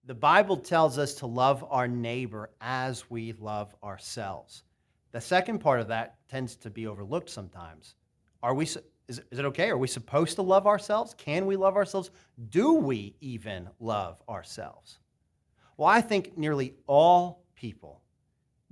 The Bible tells us to love our neighbor as we love ourselves. The second part of that tends to be overlooked sometimes. Are we is it okay? Are we supposed to love ourselves? Can we love ourselves? Do we even love ourselves? Well, I think nearly all people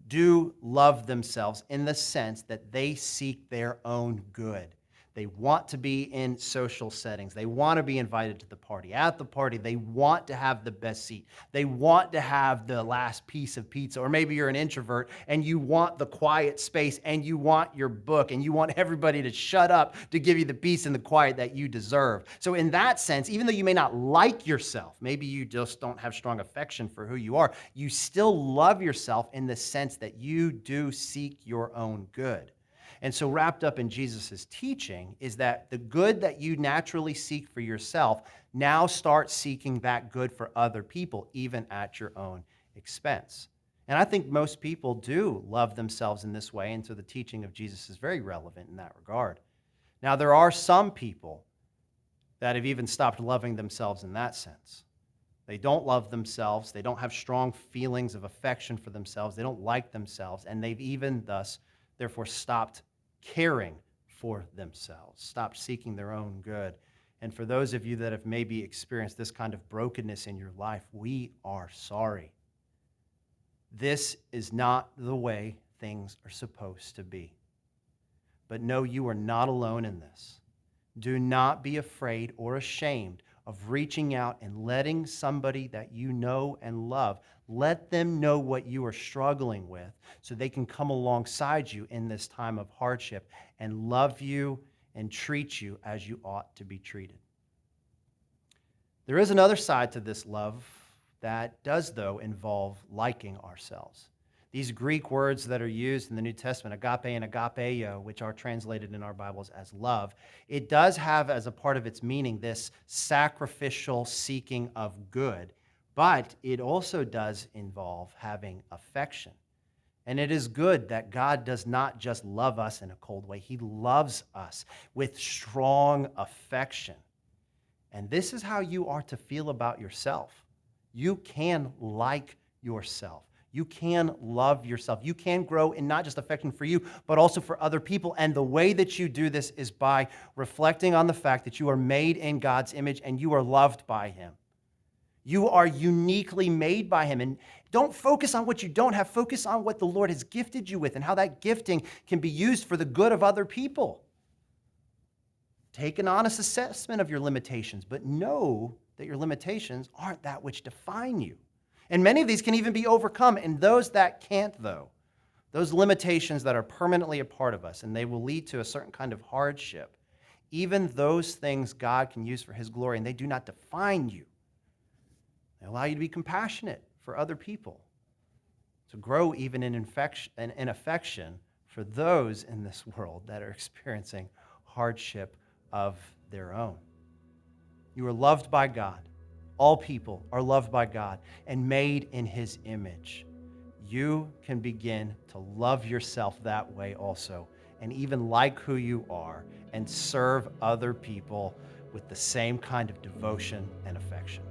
do love themselves in the sense that they seek their own good. They want to be in social settings. They want to be invited to the party. At the party, they want to have the best seat. They want to have the last piece of pizza. Or maybe you're an introvert and you want the quiet space and you want your book and you want everybody to shut up to give you the peace and the quiet that you deserve. So, in that sense, even though you may not like yourself, maybe you just don't have strong affection for who you are, you still love yourself in the sense that you do seek your own good. And so, wrapped up in Jesus' teaching is that the good that you naturally seek for yourself, now start seeking that good for other people, even at your own expense. And I think most people do love themselves in this way, and so the teaching of Jesus is very relevant in that regard. Now, there are some people that have even stopped loving themselves in that sense. They don't love themselves, they don't have strong feelings of affection for themselves, they don't like themselves, and they've even thus, therefore, stopped caring for themselves, stopped seeking their own good. And for those of you that have maybe experienced this kind of brokenness in your life, we are sorry. This is not the way things are supposed to be. But no, you are not alone in this. Do not be afraid or ashamed of reaching out and letting somebody that you know and love, let them know what you are struggling with so they can come alongside you in this time of hardship and love you and treat you as you ought to be treated. There is another side to this love that does, though, involve liking ourselves. These Greek words that are used in the New Testament, agape and agapeo, which are translated in our Bibles as love, it does have as a part of its meaning this sacrificial seeking of good, but it also does involve having affection. And it is good that God does not just love us in a cold way. He loves us with strong affection. And this is how you are to feel about yourself. You can like yourself. You can love yourself. You can grow in not just affection for you, but also for other people. And the way that you do this is by reflecting on the fact that you are made in God's image and you are loved by Him. You are uniquely made by Him. And don't focus on what you don't have. Focus on what the Lord has gifted you with and how that gifting can be used for the good of other people. Take an honest assessment of your limitations, but know that your limitations aren't that which define you. And many of these can even be overcome. And those that can't, though, those limitations that are permanently a part of us, and they will lead to a certain kind of hardship, even those things God can use for His glory, and they do not define you. They allow you to be compassionate for other people, to grow even in affection for those in this world that are experiencing hardship of their own. You are loved by God. All people are loved by God and made in His image. You can begin to love yourself that way also, and even like who you are, and serve other people with the same kind of devotion and affection.